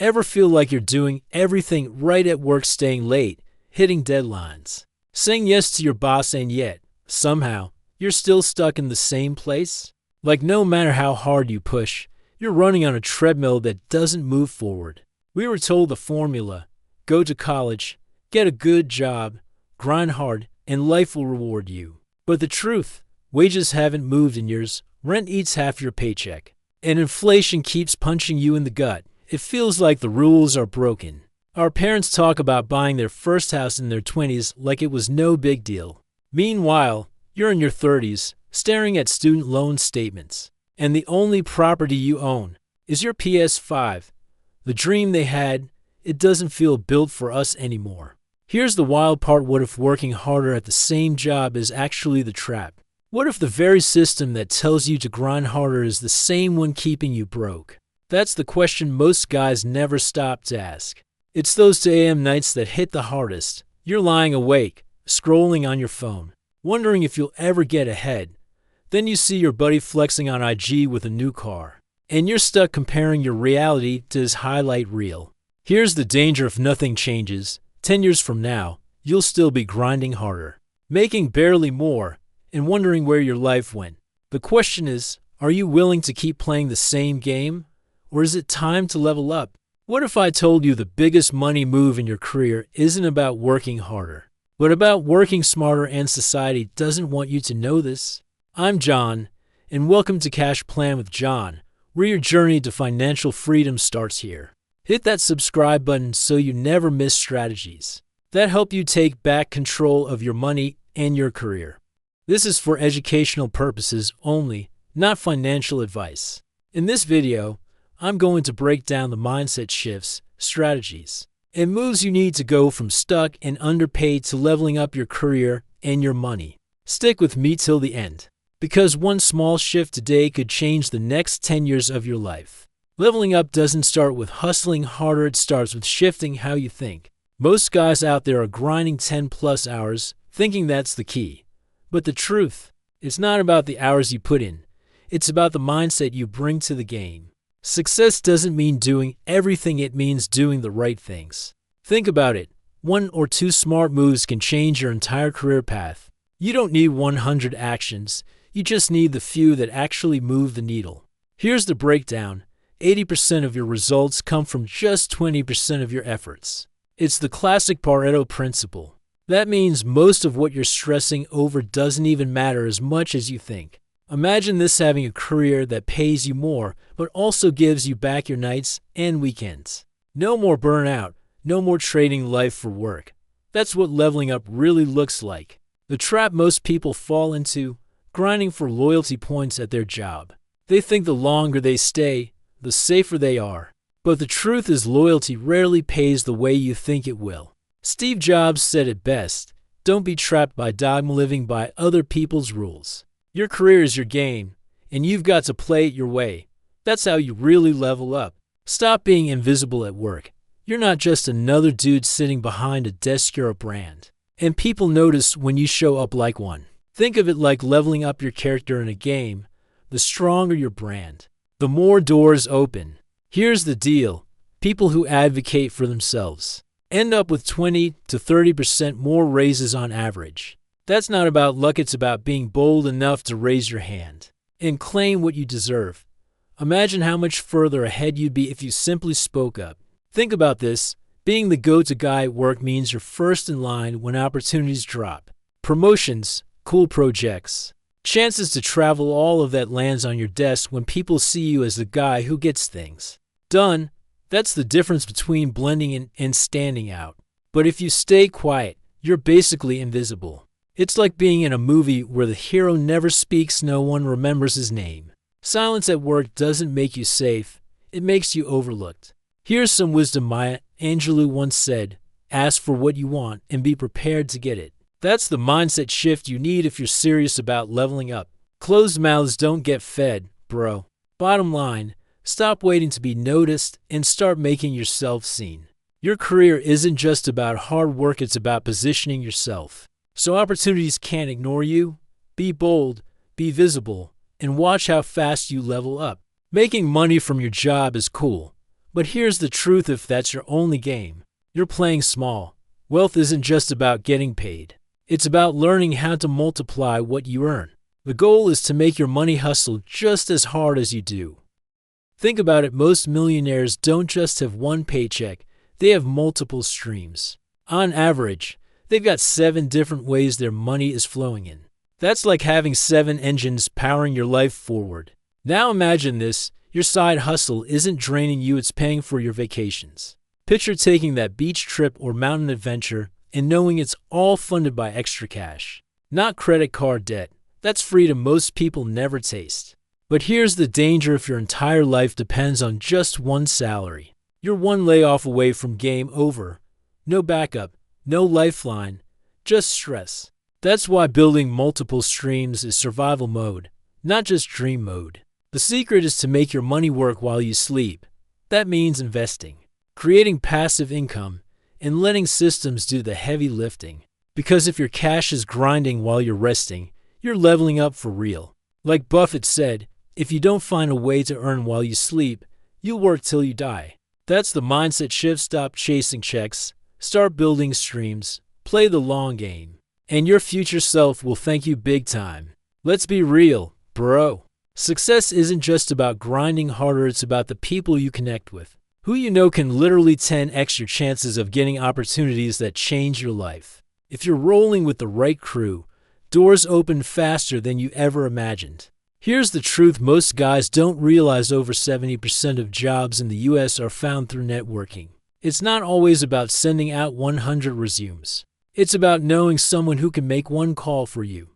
Ever feel like you're doing everything right at work, staying late, hitting deadlines, saying yes to your boss, and yet, somehow, you're still stuck in the same place? Like no matter how hard you push, you're running on a treadmill that doesn't move forward. We were told the formula: go to college, get a good job, grind hard, and life will reward you. But the truth, wages haven't moved in years, rent eats half your paycheck, and inflation keeps punching you in the gut. It feels like the rules are broken. Our parents talk about buying their first house in their 20s like it was no big deal. Meanwhile, you're in your 30s, staring at student loan statements, and the only property you own is your PS5. The dream they had, it doesn't feel built for us anymore. Here's the wild part: what if working harder at the same job is actually the trap? What if the very system that tells you to grind harder is the same one keeping you broke? That's the question most guys never stop to ask. It's those 2 a.m. nights that hit the hardest. You're lying awake, scrolling on your phone, wondering if you'll ever get ahead. Then you see your buddy flexing on IG with a new car, and you're stuck comparing your reality to his highlight reel. Here's the danger: if nothing changes, 10 years from now, you'll still be grinding harder, making barely more, and wondering where your life went. The question is, are you willing to keep playing the same game? Or is it time to level up? What if I told you the biggest money move in your career isn't about working harder, but about working smarter, and society doesn't want you to know this? I'm John, and welcome to Cash Plan with John, where your journey to financial freedom starts here. Hit that subscribe button so you never miss strategies that help you take back control of your money and your career. This is for educational purposes only, not financial advice. In this video, I'm going to break down the mindset shifts, strategies, and moves you need to go from stuck and underpaid to leveling up your career and your money. Stick with me till the end, because one small shift today could change the next 10 years of your life. Leveling up doesn't start with hustling harder, it starts with shifting how you think. Most guys out there are grinding 10+ hours, thinking that's the key. But the truth, it's not about the hours you put in. It's about the mindset you bring to the game. Success doesn't mean doing everything, it means doing the right things. Think about it. 1 or 2 smart moves can change your entire career path. You don't need 100 actions. You just need the few that actually move the needle. Here's the breakdown. 80% of your results come from just 20% of your efforts. It's the classic Pareto principle. That means most of what you're stressing over doesn't even matter as much as you think. Imagine this: having a career that pays you more, but also gives you back your nights and weekends. No more burnout, no more trading life for work. That's what leveling up really looks like. The trap most people fall into: grinding for loyalty points at their job. They think the longer they stay, the safer they are. But the truth is, loyalty rarely pays the way you think it will. Steve Jobs said it best: don't be trapped by dogma, living by other people's rules. Your career is your game, and you've got to play it your way. That's how you really level up. Stop being invisible at work. You're not just another dude sitting behind a desk, you're a brand. And people notice when you show up like one. Think of it like leveling up your character in a game. The stronger your brand, the more doors open. Here's the deal: people who advocate for themselves end up with 20 to 30% more raises on average. That's not about luck, it's about being bold enough to raise your hand and claim what you deserve. Imagine how much further ahead you'd be if you simply spoke up. Think about this: being the go-to guy at work means you're first in line when opportunities drop. Promotions, cool projects, chances to travel, all of that lands on your desk when people see you as the guy who gets things done. That's the difference between blending in and standing out. But if you stay quiet, you're basically invisible. It's like being in a movie where the hero never speaks, no one remembers his name. Silence at work doesn't make you safe, it makes you overlooked. Here's some wisdom Maya Angelou once said: ask for what you want and be prepared to get it. That's the mindset shift you need if you're serious about leveling up. Closed mouths don't get fed, bro. Bottom line, stop waiting to be noticed and start making yourself seen. Your career isn't just about hard work, it's about positioning yourself so opportunities can't ignore you. Be bold, be visible, and watch how fast you level up. Making money from your job is cool, But here's the truth: if that's your only game, you're playing small. Wealth isn't just about getting paid. It's about learning how to multiply what you earn. The goal is to make your money hustle just as hard as you do. Think about it: most millionaires don't just have one paycheck, they have multiple streams. On average, they've got 7 different ways their money is flowing in. That's like having 7 engines powering your life forward. Now imagine this: your side hustle isn't draining you, it's paying for your vacations. Picture taking that beach trip or mountain adventure and knowing it's all funded by extra cash. Not credit card debt. That's freedom most people never taste. But here's the danger: if your entire life depends on just one salary, you're one layoff away from game over. No backup, no lifeline, just stress. That's why building multiple streams is survival mode, not just dream mode. The secret is to make your money work while you sleep. That means investing, creating passive income, and letting systems do the heavy lifting. Because if your cash is grinding while you're resting, you're leveling up for real. Like Buffett said, if you don't find a way to earn while you sleep, you'll work till you die. That's the mindset shift. Stop chasing checks, start building streams, play the long game, and your future self will thank you big time. Let's be real, bro. Success isn't just about grinding harder, it's about the people you connect with. Who you know can literally 10x your chances of getting opportunities that change your life. If you're rolling with the right crew, doors open faster than you ever imagined. Here's the truth: most guys don't realize over 70% of jobs in the US are found through networking. It's not always about sending out 100 resumes. It's about knowing someone who can make one call for you.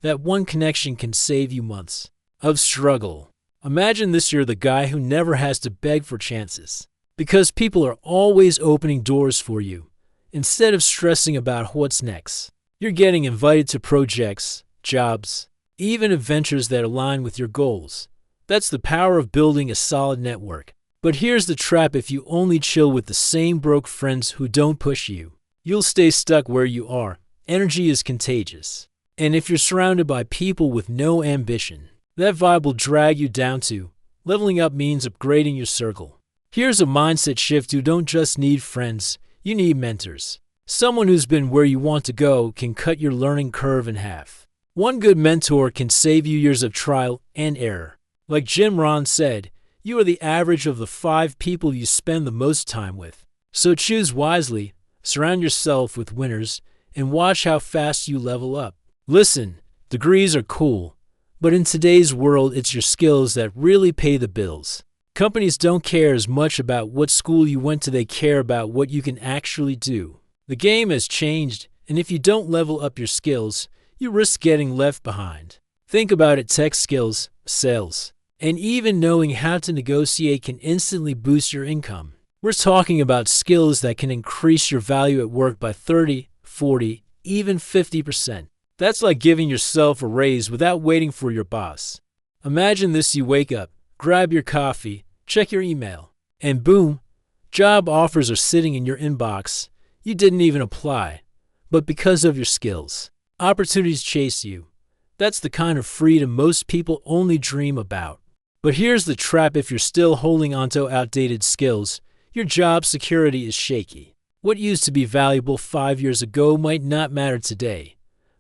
That one connection can save you months of struggle. Imagine this: you're the guy who never has to beg for chances, because people are always opening doors for you. Instead of stressing about what's next, you're getting invited to projects, jobs, even adventures that align with your goals. That's the power of building a solid network. But here's the trap: if you only chill with the same broke friends who don't push you, you'll stay stuck where you are. Energy is contagious. And if you're surrounded by people with no ambition, that vibe will drag you down too. Leveling up means upgrading your circle. Here's a mindset shift: you don't just need friends, you need mentors. Someone who's been where you want to go can cut your learning curve in half. One good mentor can save you years of trial and error. Like Jim Rohn said, you are the average of the 5 people you spend the most time with. So choose wisely, surround yourself with winners, and watch how fast you level up. Listen, degrees are cool, but in today's world, it's your skills that really pay the bills. Companies don't care as much about what school you went to, they care about what you can actually do. The game has changed, and if you don't level up your skills, you risk getting left behind. Think about it: tech skills, sales, and even knowing how to negotiate can instantly boost your income. We're talking about skills that can increase your value at work by 30, 40, even 50%. That's like giving yourself a raise without waiting for your boss. Imagine this: you wake up, grab your coffee, check your email, and boom, job offers are sitting in your inbox. You didn't even apply, but because of your skills, opportunities chase you. That's the kind of freedom most people only dream about. But here's the trap: if you're still holding onto outdated skills, your job security is shaky. What used to be valuable 5 years ago might not matter today.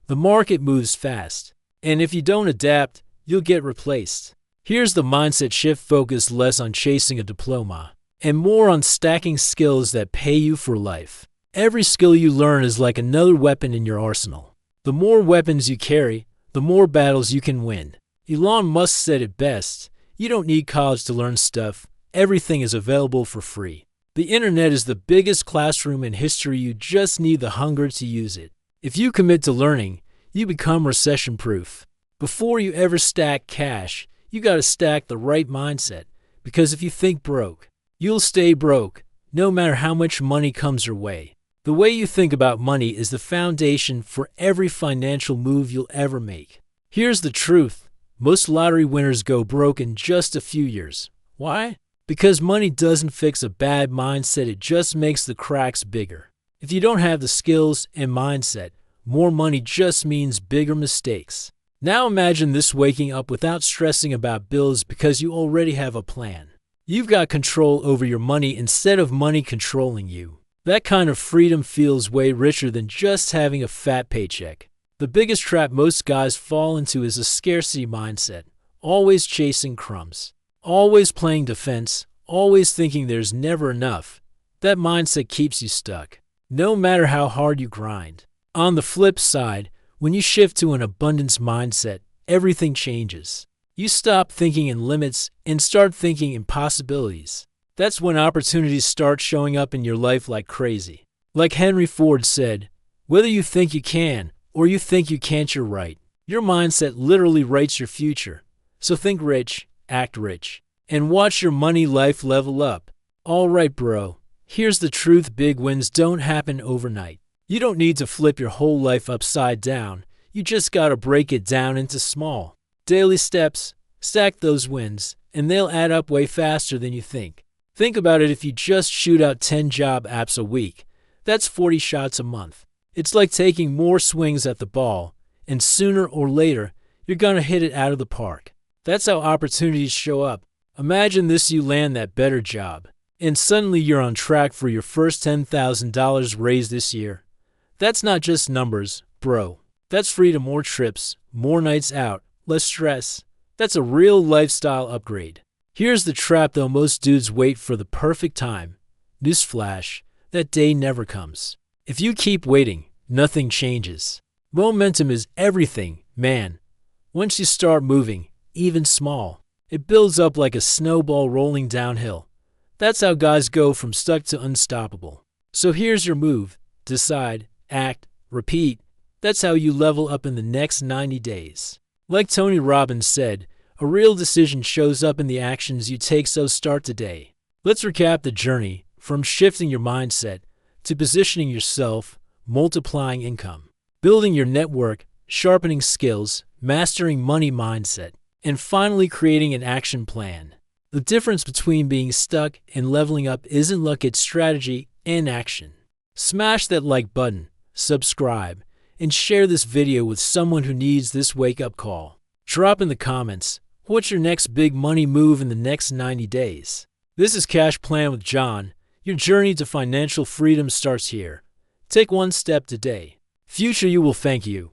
The market moves fast, and if you don't adapt, you'll get replaced. Here's the mindset shift: focus less on chasing a diploma and more on stacking skills that pay you for life. Every skill you learn is like another weapon in your arsenal. The more weapons you carry, the more battles you can win. Elon Musk said it best: you don't need college to learn stuff. Everything is available for free. The internet is the biggest classroom in history. You just need the hunger to use it. If you commit to learning, you become recession-proof. Before you ever stack cash, you gotta stack the right mindset. Because if you think broke, you'll stay broke, no matter how much money comes your way. The way you think about money is the foundation for every financial move you'll ever make. Here's the truth: most lottery winners go broke in just a few years. Why? Because money doesn't fix a bad mindset, it just makes the cracks bigger. If you don't have the skills and mindset, more money just means bigger mistakes. Now imagine this: waking up without stressing about bills because you already have a plan. You've got control over your money instead of money controlling you. That kind of freedom feels way richer than just having a fat paycheck. The biggest trap most guys fall into is a scarcity mindset, always chasing crumbs, always playing defense, always thinking there's never enough. That mindset keeps you stuck, no matter how hard you grind. On the flip side, when you shift to an abundance mindset, everything changes. You stop thinking in limits and start thinking in possibilities. That's when opportunities start showing up in your life like crazy. Like Henry Ford said, whether you think you can or you think you can't, you're right. Your mindset literally writes your future. So think rich, act rich, and watch your money life level up. All right, bro. Here's the truth: big wins don't happen overnight. You don't need to flip your whole life upside down. You just gotta break it down into small, daily steps. Stack those wins, and they'll add up way faster than you think. Think about it: if you just shoot out 10 job apps a week, that's 40 shots a month. It's like taking more swings at the ball, and sooner or later, you're gonna hit it out of the park. That's how opportunities show up. Imagine this: you land that better job, and suddenly you're on track for your first $10,000 raise this year. That's not just numbers, bro. That's freedom: more trips, more nights out, less stress. That's a real lifestyle upgrade. Here's the trap though: most dudes wait for the perfect time. Newsflash, that day never comes. If you keep waiting, nothing changes. Momentum is everything, man. Once you start moving, even small, it builds up like a snowball rolling downhill. That's how guys go from stuck to unstoppable. So here's your move: decide, act, repeat. That's how you level up in the next 90 days. Like Tony Robbins said, a real decision shows up in the actions you take, so start today. Let's recap the journey from shifting your mindset to positioning yourself, multiplying income, building your network, sharpening skills, mastering money mindset, and finally creating an action plan. The difference between being stuck and leveling up isn't luck, it's strategy and action. Smash that like button, subscribe, and share this video with someone who needs this wake-up call. Drop in the comments, what's your next big money move in the next 90 days? This is Cash Plan with John. Your journey to financial freedom starts here. Take one step today. Future you will thank you.